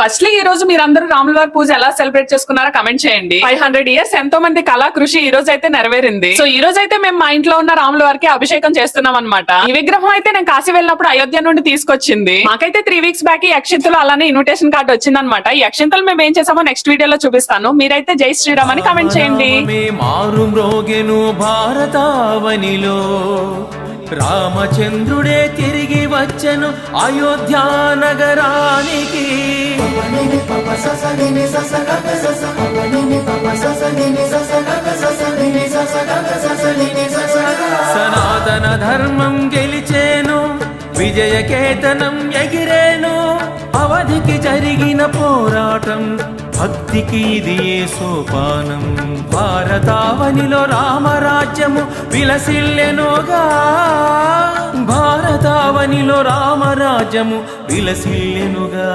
Firstly ఈ రోజు మీరందరూ రాముల వారి పూజ ఎలా సెలబ్రేట్ చేసుకున్నారో కమెంట్ చేయండి. 500 years ఎంతో మంది కళా కృషి ఈ రోజు అయితే నెరవేరింది. సో ఈ రోజు అయితే మేము మా ఇంట్లో ఉన్న రాముల వారికి అభిషేకం చేస్తున్నాం అన్నమాట. ఈ విగ్రహం అయితే నేను కాశీ వెళ్ళినప్పుడు అయోధ్య నుండి తీసుకొచ్చింది. మాకైతే 3 weeks బ్యాక్ ఈ అక్షింతలు అలానే ఇన్విటేషన్ కార్డు వచ్చింది అనమాట. ఈ అక్షింతలు మేము ఏం చేసామో నెక్స్ట్ వీడియోలో చూపిస్తాను. మీరైతే జై శ్రీరామ్ అని కమెంట్ చేయండి. భారతావనిలో రామచంద్రుడే తిరిగి వచ్చెను అయోధ్య నగరానికి. సనాతన ధర్మం గెలిచేను, విజయకేతనం ఎగిరేను. అవధికి జరిగిన పోరాటం భక్తికి ఇది ఏ సోపానం. భారతావనిలో రామరాజ్యము విలసిల్లెనుగా, భారతావనిలో రామరాజ్యము విలసిల్లెనుగా.